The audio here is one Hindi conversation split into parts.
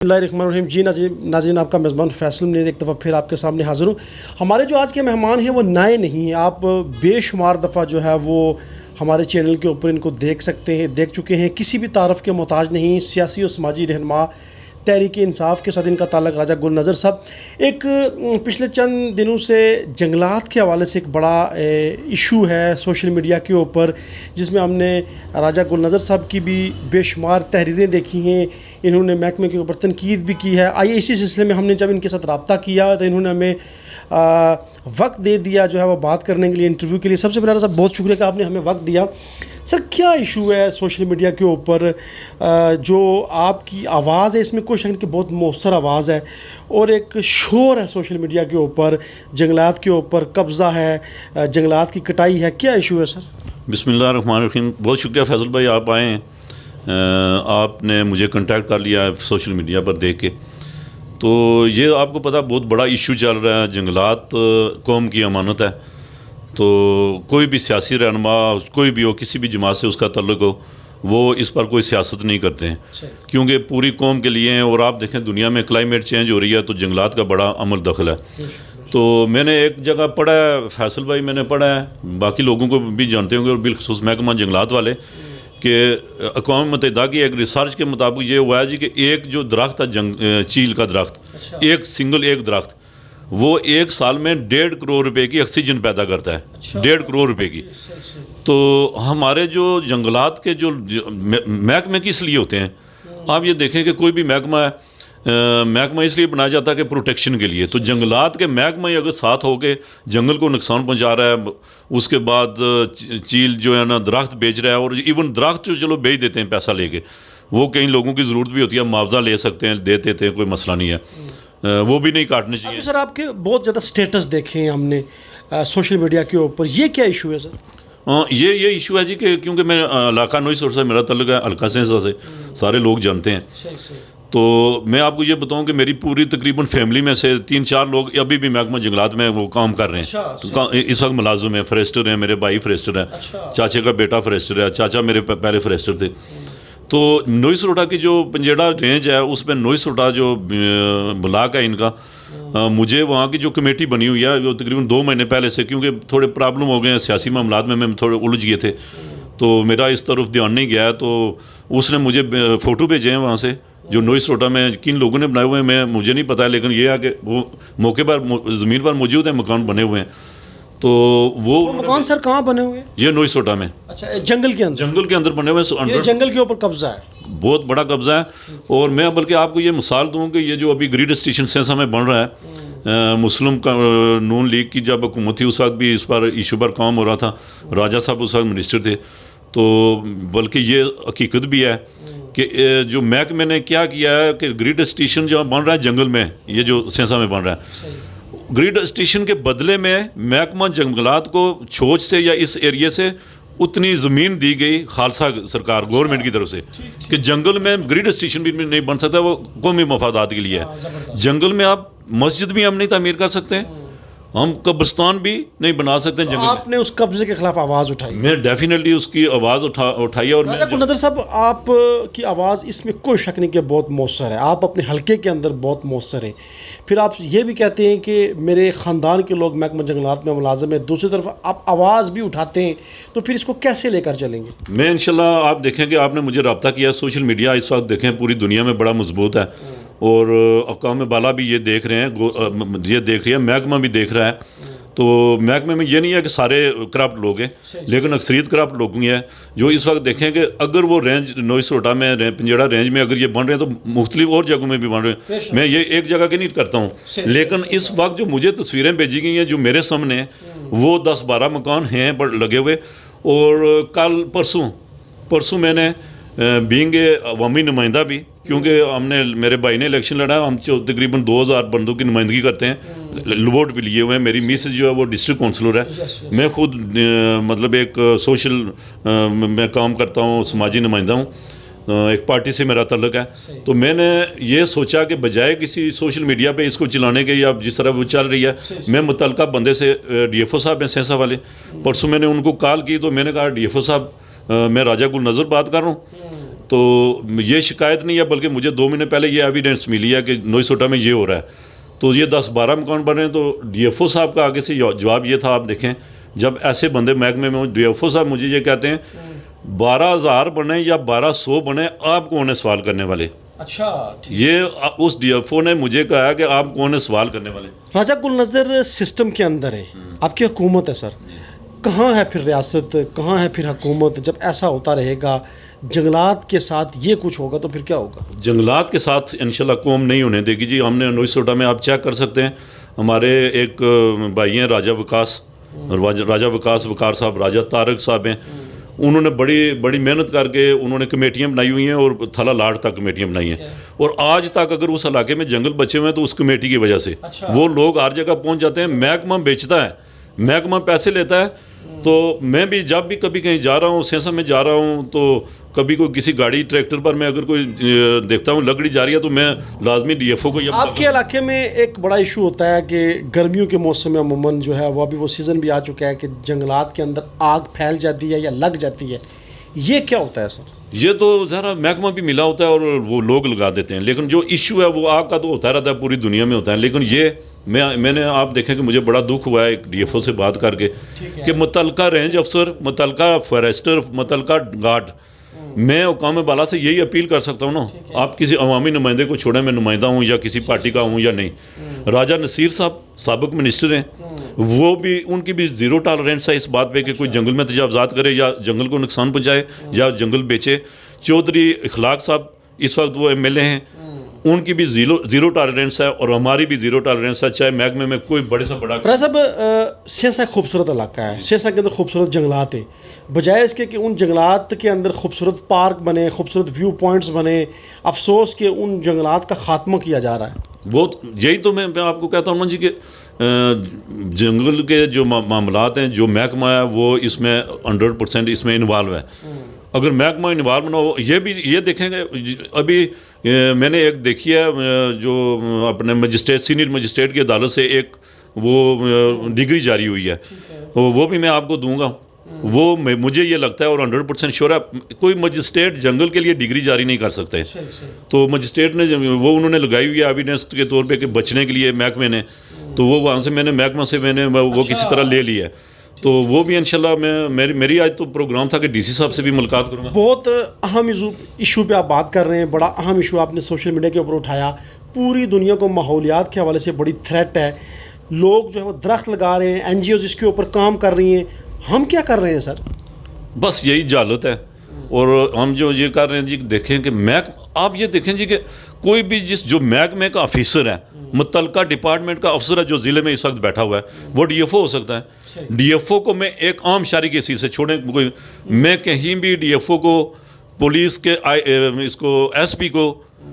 बिस्मिल्लाहिर्रहमानिर्रहीम। जी नाज़रीन, आपका मेज़बान फैसल ने एक दफ़ा फिर आपके सामने हाज़िर हूँ। हमारे जो आज के मेहमान हैं वो नए नहीं हैं, आप बेशुमार दफ़ा जो है वो हमारे चैनल के ऊपर इनको देख सकते हैं, देख चुके हैं। किसी भी तारफ़ के मोहताज नहीं, सियासी और समाजी रहनुमा, तहरीक इंसाफ के साथ इनका ताल्लुक़। राजा गुल नज़र साहब, एक पिछले चंद दिनों से जंगलात के हवाले से एक बड़ा इशू है सोशल मीडिया के ऊपर, जिसमें हमने राजा गुल नज़र साहब की भी बेशुमार तहरीरें देखी हैं। इन्होंने महकमे के ऊपर तनकीद भी की है। आइए इसी सिलसिले में हमने जब इनके साथ रब्ता किया तो इन्होंने हमें वक्त दे दिया जो है वो बात करने के लिए, इंटरव्यू के लिए। सबसे पहले साहब बहुत शुक्रिया कि आपने हमें वक्त दिया। सर, क्या इशू है सोशल मीडिया के ऊपर? जो आपकी आवाज़ है इसमें कोई शक नहीं कि बहुत मौसर आवाज़ है, और एक शोर है सोशल मीडिया के ऊपर, जंगलात के ऊपर कब्ज़ा है, जंगलात की कटाई है। क्या इशू है सर? बिस्मिल्लाहिर्रहमानिर्रहीम। बहुत शुक्रिया फैसल भाई, आप आए हैं, आपने मुझे कांटेक्ट कर लिया है सोशल मीडिया पर देख के। तो ये आपको पता बहुत बड़ा इशू चल रहा है। जंगलात कौम की अमानत है, तो कोई भी सियासी रहनुमा, कोई भी हो, किसी भी जमात से उसका तल्लुक़ हो, वो इस पर कोई सियासत नहीं करते हैं, क्योंकि पूरी कौम के लिए हैं। और आप देखें दुनिया में क्लाइमेट चेंज हो रही है, तो जंगलात का बड़ा अमल दखल है। तो मैंने एक जगह पढ़ा है फैसल भाई, मैंने पढ़ा है, बाकी लोगों को भी जानते होंगे, और बिलखुसूस महकमा जंगलात वाले, कि अक़वाम मुत्तहिदा की एक रिसर्च के मुताबिक ये हुआ है जी कि एक जो दरख्त है, चील का दरख्त, एक सिंगल एक दरख्त, वो एक साल में 1.5 करोड़ रुपए की ऑक्सीजन पैदा करता है। 1.5 करोड़ रुपए की। तो हमारे जो जंगलात के जो महकमे किस लिए होते हैं, आप ये देखें कि कोई भी महकमा है, महकमा इसलिए बनाया जाता है कि प्रोटेक्शन के लिए। तो जंगलात के महकमा ही अगर साथ हो के जंगल को नुकसान पहुंचा रहा है, उसके बाद चील जो है ना दरख्त बेच रहा है, और इवन दरख्त जो चलो बेच देते हैं पैसा लेके, वो कई लोगों की ज़रूरत भी होती है, मुआवजा ले सकते हैं, दे देते हैं, कोई मसला नहीं है, वो भी नहीं काटने चाहिए। सर, आपके बहुत ज़्यादा स्टेटस देखे हैं हमने सोशल मीडिया के ऊपर, ये क्या इशू है सर? ये इशू है जी कि क्योंकि मैं इलाका नोई सोर से मेरा तल्लुक़ है, हल्का सेंसा से, सारे लोग जानते हैं। तो मैं आपको ये बताऊं कि मेरी पूरी तकरीबन फैमिली में से 3-4 लोग अभी भी महकमा जंगलात में वो काम कर रहे हैं। तो इस वक्त मुलाजिम है, फॉरेस्टर हैं, मेरे भाई फॉरेस्टर हैं, चाचे का बेटा फॉरेस्टर है, चाचा मेरे पहले फॉरेस्टर थे। तो नोई सरोटा की जो पंजेड़ा रेंज है, उसमें नोई सरोटा जो ब्लॉक है इनका, मुझे वहाँ की जो कमेटी बनी हुई है वो तकरीबन 2 महीने पहले से, क्योंकि थोड़े प्रॉब्लम हो गए हैं सियासी मामलात में, मैं थोड़े उलझ गए थे, तो मेरा इस तरफ ध्यान नहीं गया। तो उसने मुझे फ़ोटो भेजे हैं वहाँ से, जो नोई सरोटा में किन लोगों ने बनाए हुए हैं मैं मुझे नहीं पता है, लेकिन ये है कि वो मौके पर ज़मीन पर मौजूद है, मकान बने हुए हैं। तो वो मकान सर कहाँ बने हुए हैं? ये नोई सरोटा में। अच्छा, जंगल के अंदर? जंगल के अंदर बने हुए हैं। जंगल के ऊपर कब्जा है, बहुत बड़ा कब्जा है। और मैं बल्कि आपको ये मिसाल दूँ कि ये जो अभी ग्रिड स्टेशन सेंसा में बन रहा है, मुस्लिम नून लीग की जब हुकूमत थी उस वक्त भी इस पर इशू पर काम हो रहा था, राजा साहब उस वक्त मिनिस्टर थे। तो बल्कि ये हकीकत भी है कि जो महकमे ने क्या किया है कि ग्रिड स्टेशन जो बन रहा है जंगल में, ये जो सेंसा में बन रहा है, ग्रिड स्टेशन के बदले में महकमा जंगलात को छोच से या इस एरिया से उतनी ज़मीन दी गई खालसा सरकार गवर्नमेंट की तरफ से, कि जंगल में ग्रिड स्टेशन भी नहीं बन सकता, वो कौमी मफादात के लिए है। जंगल में आप मस्जिद भी हम नहीं तामीर कर सकते हैं, हम कब्रिस्तान भी नहीं बना सकते जंगल में। आपने उस कब्जे के खिलाफ आवाज़ उठाई? मैं डेफिनेटली उसकी आवाज़ उठाई है। और राजा गुल नज़र साहब, आप की आवाज़ इसमें कोई शक नहीं कि बहुत मौसर है, आप अपने हलके के अंदर बहुत मौसर हैं। फिर आप ये भी कहते हैं कि मेरे ख़ानदान के लोग महकमा जंगलात में मुलाजिम हैं, दूसरी तरफ आप आवाज़ भी उठाते हैं, तो फिर इसको कैसे लेकर चलेंगे? मैं इंशाल्लाह, आप देखेंगे आपने मुझे रब्ता किया, सोशल मीडिया इस वक्त देखें पूरी दुनिया में बड़ा मजबूत है, और अक़वाम बाला भी ये देख रहे हैं, ये देख रही है, महकमा भी देख रहा है। तो महकमे में ये नहीं है कि सारे करप्ट लोग हैं, लेकिन अक्सरियत करप्ट लोग ही हैं जो इस वक्त देखें कि अगर वो रेंज नोई सरोटा में, पंजेड़ा रेंज में अगर ये बन रहे हैं तो मुख्तलिफ और जगहों में भी बन रहे हैं। मैं ये एक जगह की नहीं करता हूँ, लेकिन इस वक्त जो मुझे तस्वीरें भेजी गई हैं जो मेरे सामने, वो 10-12 मकान हैं पर लगे हुए। और कल परसों मैंने बीइंग अवामी नुमाइंदा भी, क्योंकि हमने, मेरे भाई ने इलेक्शन लड़ा, हम तकरीबन 2000 बंदों की नुमाइंदगी करते हैं, वोट भी लिए हुए हैं। मेरी मिसेज जो है वो डिस्ट्रिक्ट काउंसलर है, मैं खुद मतलब एक सोशल में काम करता हूँ, समाजी नुमाइंदा हूँ, एक पार्टी से मेरा तल्लुक़ है। तो मैंने ये सोचा कि बजाय किसी सोशल मीडिया पे इसको चलाने के, या जिस तरह वो चल रही है, मैं मुतल्लिका बंदे से, DFO साहब हैं सेंसा वाले, परसों मैंने उनको कॉल की, तो मैंने कहा DFO साहब मैं राजा गुल नज़र बात कर रहा हूँ, तो ये शिकायत नहीं है, बल्कि मुझे 2 महीने पहले ये एविडेंस मिली है कि नोईसोटा में ये हो रहा है। तो ये 10-12 मकान बन रहे हैं। तो डीएफओ साहब का आगे से जवाब ये था, आप देखें, जब ऐसे बंदे महकमे में, डीएफओ साहब मुझे ये कहते हैं 12,000 बने या 1200 बने, आप कौन है सवाल करने वाले। अच्छा, ये उस डीएफओ ने मुझे कहा कि आप कौन है सवाल करने वाले। राजा गुल नज़र सिस्टम के अंदर है, आपकी हुकूमत है सर, कहाँ है फिर रियासत, कहाँ है फिर हुकूमत? जब ऐसा होता रहेगा, जंगलात के साथ ये कुछ होगा तो फिर क्या होगा? जंगलात के साथ इंशाल्लाह कौम नहीं होने देगी जी। हमने नोईसोटा में आप चेक कर सकते हैं, हमारे एक भाई हैं राजा विकास, राजा विकास वकार साहब, राजा तारक साहब हैं, उन्होंने बड़ी मेहनत करके उन्होंने कमेटियाँ बनाई हुई हैं और थला लाट तक कमेटियाँ बनाई हैं। और आज तक अगर उस इलाके में जंगल बचे हुए हैं तो उस कमेटी की वजह से वो लोग हर जगह पहुँच जाते हैं। महकमा बेचता है, महकमा पैसे लेता है। तो मैं भी जब भी कभी कहीं जा रहा हूँ, सेंसा में जा रहा हूँ, तो कभी कोई किसी गाड़ी ट्रैक्टर पर मैं अगर कोई देखता हूँ लकड़ी जा रही है तो मैं लाजमी डीएफओ को। आपके इलाके में एक बड़ा इशू होता है कि गर्मियों के मौसम में अमूमन जो है वो अभी वो सीज़न भी आ चुका है कि जंगलात के अंदर आग फैल जाती है या लग जाती है, ये क्या होता है सर? ये तो ज़रा महकमा भी मिला होता है और वो लोग लगा देते हैं, लेकिन जो इशू है वो आग का तो होता रहता है, पूरी दुनिया में होता है। लेकिन ये मैंने आप देखें कि मुझे बड़ा दुख हुआ है एक डीएफओ से बात करके कि मुतलका रेंज अफसर, मुतलका फॉरेस्टर, मुतलका गार्ड, मैं हुकाम बाला से यही अपील कर सकता हूँ ना, आप किसी अवामी नुमाइंदे को छोड़ें, मैं नुमाइंदा हूँ या किसी पार्टी का हूँ या नहीं। राजा नसीर साहब साबिक मिनिस्टर हैं, वो भी, उनकी भी ज़ीरो टॉलरेंस है इस बात पे कि कोई जंगल में तजावज़ात करे या जंगल को नुकसान पहुँचाए या जंगल बेचे। चौधरी इखलाक साहब इस वक्त वो एमएलए हैं, उनकी भी ज़ीरो टॉलरेंस है और हमारी भी ज़ीरो टॉलरेंस है, चाहे महकमे में कोई बड़े से बड़ा। राजा साहब, सेंसा खूबसूरत इलाका है, सेंसा के अंदर खूबसूरत जंगलात हैं, बजाय इसके कि उन जंगलात के अंदर खूबसूरत पार्क बने, खूबसूरत व्यू पॉइंट्स बने, अफसोस कि उन जंगलात का खात्मा किया जा रहा है। बहुत, यही तो मैं आपको कहता हूँ ना जी कि जंगल के जो मामलात हैं, जो महकमा है वो इसमें 100% इसमें इन्वॉल्व है। अगर महकमा इन्वॉल्व ना हो, ये देखेंगे, अभी मैंने एक देखी है जो अपने मजिस्ट्रेट, सीनियर मजिस्ट्रेट की अदालत से एक वो डिग्री जारी हुई है, वो भी मैं आपको दूंगा। वो मुझे ये लगता है और 100% श्योर है, कोई मजिस्ट्रेट जंगल के लिए डिग्री जारी नहीं कर सकते। तो मजिस्ट्रेट ने वो उन्होंने लगाई हुई है एविडेंस के तौर पे कि बचने के लिए महकमे ने, तो वो वहाँ से मैंने महकमा से वो किसी तरह ले लिया है। तो वो भी इंशाल्लाह मेरी आज तो प्रोग्राम था कि डीसी साहब से भी मुलाकात करूँगा। बहुत अहम इशू पे आप बात कर रहे हैं, बड़ा अहम इशू आपने सोशल मीडिया के ऊपर उठाया। पूरी दुनिया को माहौलियात के हवाले से बड़ी थ्रेट है, लोग जो है वो दरख्त लगा रहे हैं, NGOs इसके ऊपर काम कर रही हैं, हम क्या कर रहे हैं सर? बस यही जालत है। और हम जो ये कर रहे हैं जी, देखें कि आप ये देखें जी कि कोई भी जो महकमे का ऑफिसर है, मुतलका डिपार्टमेंट का अफसर है जो ज़िले में इस वक्त बैठा हुआ है, वो डीएफओ हो सकता है। डीएफओ को मैं एक आम शहरी के सी से छोड़ें, कोई मैं कहीं भी डीएफओ को, पुलिस के इसको एसपी को,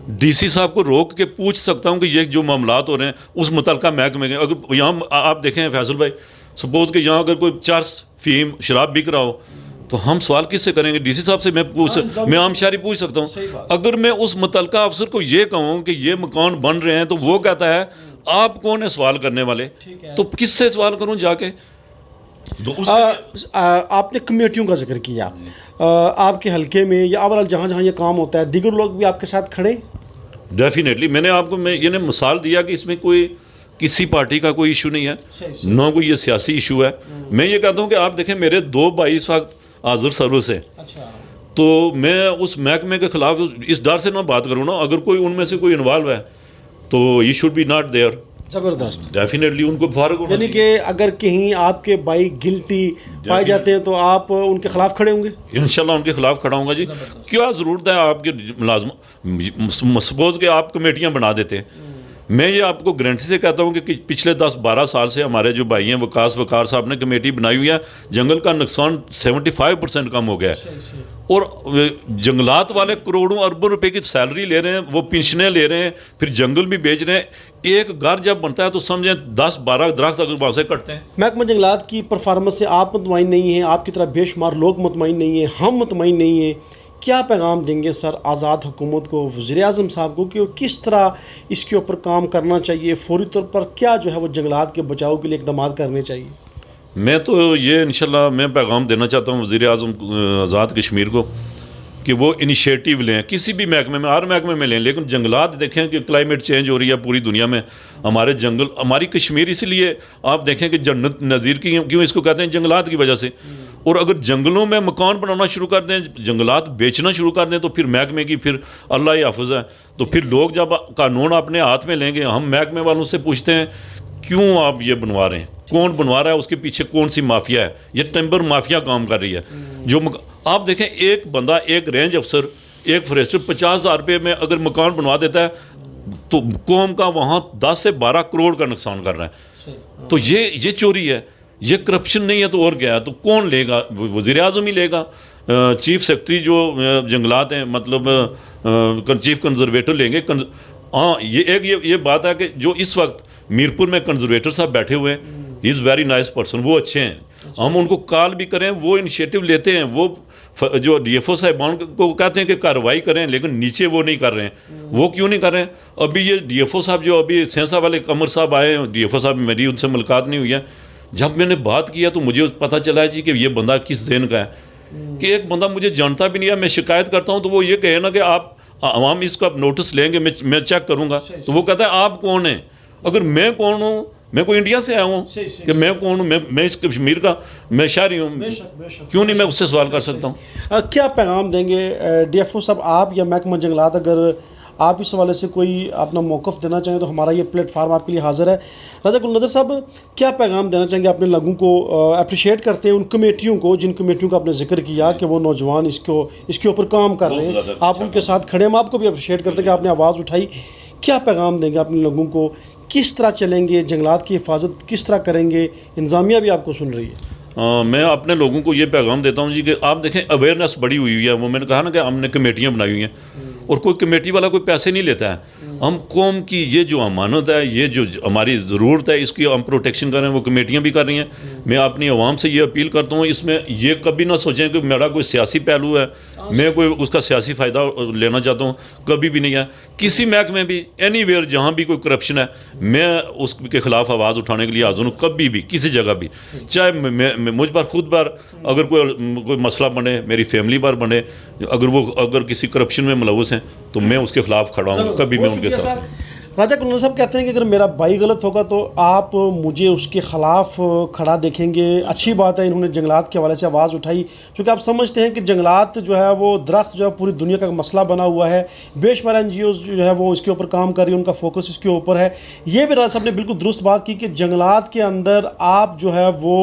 डीसी साहब को रोक के पूछ सकता हूँ कि ये जो मामलात हो रहे हैं उस मुतलका महकमे के। अगर यहाँ आप देखें फैसल भाई, सपोज़ कि यहाँ अगर कोई चर्स फीम शराब बिक रहा हो तो हम सवाल किससे करेंगे? डीसी साहब से मैं आम शहरी पूछ सकता हूँ। अगर मैं उस मुतलका अफसर को ये कहूँ कि ये मकान बन रहे हैं तो वो कहता है आप कौन है सवाल करने वाले, तो किससे सवाल करूँ जाके? आपने कमेटियों का जिक्र किया, आपके हल्के में या ओवरऑल जहाँ जहाँ ये काम होता है, दीगर लोग भी आपके साथ खड़े? डेफिनेटली, मैंने आपको ये मिसाल दिया कि इसमें कोई किसी पार्टी का कोई इशू नहीं है, ना कोई ये सियासी इशू है। मैं ये कहता हूँ कि आप देखें, मेरे 2 भाई इस वक्त हाजिर सर्विस है, तो मैं उस महकमे के खिलाफ इस डर से ना बात करूँ ना, अगर कोई उनमें से कोई इन्वॉल्व है तो he should be not there. ज़बरदस्त, डेफिनेटली उनको फारग होना, यानी कि अगर कहीं आपके भाई गिल्टी पाए जाते हैं तो आप उनके खिलाफ खड़े होंगे? इंशाल्लाह उनके खिलाफ खड़ा होऊंगा जी। क्या ज़रूरत है आपके मुलाजम, सपोज के आप कमेटियाँ बना देते हैं, मैं ये आपको गारंटी से कहता हूँ कि पिछले 10-12 साल से हमारे जो भाई हैं वकार साहब ने कमेटी बनाई हुई है, जंगल का नुकसान 75% कम हो गया है। और जंगलात वाले करोड़ों अरबों रुपए की सैलरी ले रहे हैं, वो पेंशनें ले रहे हैं, फिर जंगल भी बेच रहे हैं। एक घर जब बनता है तो समझें 10-12 दरख्त अगर वहाँ से कटते हैं। महकमा जंगलात की परफॉर्मेंस से आप मुतमईन नहीं हैं, आपकी तरह बेशुमार लोग मुतमईन नहीं हैं, हम मुतमईन नहीं हैं। क्या पैगाम देंगे सर आज़ाद हुकूमत को, वज़ीर-ए-आज़म साहब को, कि किस तरह इसके ऊपर काम करना चाहिए, फौरी तौर पर क्या जो है वो जंगलात के बचाव के लिए इक़दाम करने चाहिए? मैं तो ये इंशाल्लाह मैं पैगाम देना चाहता हूँ वज़ीर-ए-आज़म आज़ाद कश्मीर को कि वो इनिशिएटिव लें, किसी भी महकमे में, हर महकमे में लें। लेकिन जंगलात देखें कि क्लाइमेट चेंज हो रही है पूरी दुनिया में, हमारे जंगल, हमारी कश्मीर इसलिए आप देखें कि जन्नत नज़ीर की क्यों इसको कहते हैं, जंगलात की वजह से। और अगर जंगलों में मकान बनाना शुरू कर दें, जंगलात बेचना शुरू कर दें, तो फिर महकमे की फिर अल्लाह ही हाफ़िज़ है। तो फिर लोग जब कानून अपने हाथ में लेंगे, हम महकमे वालों से पूछते हैं क्यों आप ये बनवा रहे हैं, कौन बनवा रहा है, उसके पीछे कौन सी माफिया है। ये टिम्बर माफिया काम कर रही है। जो आप देखें, एक बंदा, एक रेंज अफसर, एक फॉरेस्टर 50,000 रुपये में अगर मकान बनवा देता है तो कौम का वहाँ 10 से 12 करोड़ का नुकसान कर रहा है। तो ये चोरी है, ये करप्शन नहीं है तो और क्या है। तो कौन लेगा? वज़ीर आज़म ही लेगा। चीफ सेक्रेटरी जो जंगलात हैं, मतलब चीफ कंजर्वेटर लेंगे। हाँ, ये बात है कि जो इस वक्त मीरपुर में कंजर्वेटर साहब बैठे हुए हैं, he is very nice person, वो अच्छे हैं। हम उनको कॉल भी करें, वो इनिशिएटिव लेते हैं। वो जो DFO साहिबान को कहते हैं कि कार्रवाई करें, लेकिन नीचे वो नहीं कर रहे हैं। वो क्यों नहीं कर रहे हैं? अभी ये DFO साहब जो अभी सेंसा वाले कमर साहब आए हैं, DFO साहब, मेरी उनसे मुलाकात नहीं हुई है। जब मैंने बात किया तो मुझे पता चला है जी कि ये बंदा किस दिन का है, कि एक बंदा मुझे जानता भी नहीं है। मैं शिकायत करता हूँ तो वो ये कहे ना कि आप आवाम इसका नोटिस लेंगे, मैं चेक करूँगा। तो वो कहता है आप कौन हैं? अगर मैं कौन हूँ, मैं कोई इंडिया से आया हूँ कि मैं कौन हूँ? मैं इस कश्मीर का, मैं शहरी हूँ, क्यों नहीं मैं उससे सवाल कर सकता हूँ? क्या पैगाम देंगे DFO साहब आप या महकमा जंगलात, अगर आप इस हवाले से कोई अपना मौक़िफ़ देना चाहें तो हमारा ये प्लेटफार्म आपके लिए हाज़िर है। राजा गुल नज़र साहब, क्या पैगाम देना चाहेंगे अपने लोगों को? अप्रिशिएट करते हैं उन कमेटियों को, जिन कमेटियों का आपने जिक्र किया कि वो नौजवान इसके ऊपर काम कर रहे हैं, आप उनके साथ खड़े, हम आपको भी अप्रिशिएट करते हैं कि आपने आवाज़ उठाई। क्या पैगाम देंगे अपने लोगों को? किस तरह चलेंगे, जंगलात की हिफाजत किस तरह करेंगे? इंतज़ामिया भी आपको सुन रही है। मैं अपने लोगों को ये पैगाम देता हूँ जी कि आप देखें, अवेयरनेस बड़ी हुई है। वो मैंने कहा ना कि हमने कमेटियाँ बनाई हुई हैं और कोई कमेटी वाला कोई पैसे नहीं लेता है। हम कौम की ये जो अमानत है, ये जो हमारी ज़रूरत है, इसकी हम प्रोटेक्शन कर रहे हैं। वो कमेटियाँ भी कर रही हैं। मैं अपनी आवाम से ये अपील करता हूँ, इसमें ये कभी ना सोचें कि मेरा कोई सियासी पहलू है, मैं कोई उसका सियासी फ़ायदा लेना चाहता हूँ, कभी भी नहीं है। किसी महकमे में भी, एनीवेयर जहाँ भी कोई करप्शन है, मैं उसके ख़िलाफ़ आवाज़ उठाने के लिए हाज़िर हूँ, कभी भी, किसी जगह भी। चाहे मैं मुझ पर खुद पर अगर कोई मसला बने, मेरी फैमिली पर बने, अगर किसी करप्शन में मुलव्वस हैं तो मैं उसके खिलाफ खड़ा हूँ, कभी मैं उनके साथ। राजा गुल नज़र साहब कहते हैं कि अगर मेरा भाई गलत होगा तो आप मुझे उसके ख़िलाफ़ खड़ा देखेंगे। अच्छी बात है, इन्होंने जंगलात के हवाले से आवाज़ उठाई, क्योंकि आप समझते हैं कि जंगलात जो है वो दरख्त जो है पूरी दुनिया का मसला बना हुआ है। बेशुमार NGOs जो है वो इसके ऊपर काम कर रही है, उनका फोकस इसके ऊपर है। ये भी राजा साहब ने बिल्कुल दुरुस्त बात की कि जंगलात के अंदर आप जो है वो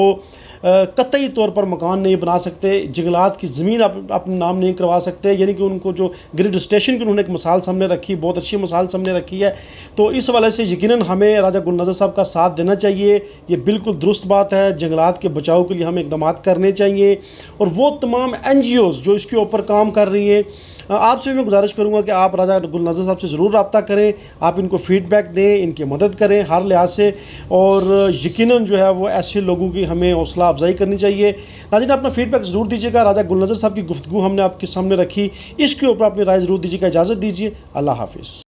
कतई तौर पर मकान नहीं बना सकते, जंगलात की ज़मीन आप अपने नाम नहीं करवा सकते। यानी कि उनको जो ग्रिड स्टेशन की उन्होंने एक मिसाल सामने रखी, बहुत अच्छी मिसाल सामने रखी है। तो इस हवाले से यकीनन हमें राजा गुल नज़र साहब का साथ देना चाहिए। ये बिल्कुल दुरुस्त बात है। जंगलात के बचाव के लिए हमें इक़दाम करने चाहिए और वो तमाम NGOs जो इसके ऊपर काम कर रही हैं, आपसे भी मैं गुजारिश करूँगा कि आप राजा गुल नज़र साहब से ज़रूर रब्ता करें, आप इनको फ़ीडबैक दें, इनकी मदद करें हर लिहाज से। और यकीनन जो है वो ऐसे लोगों की हमें हौसला अफजाई करनी चाहिए। नाज़रीन, अपना फ़ीडबैक ज़रूर दीजिएगा। राजा गुल नज़र साहब की गुफ्तगू हमने आपके सामने रखी, इसके ऊपर अपनी राय ज़रूर दीजिएगा। इजाज़त दीजिए, अल्लाह हाफ़िज़।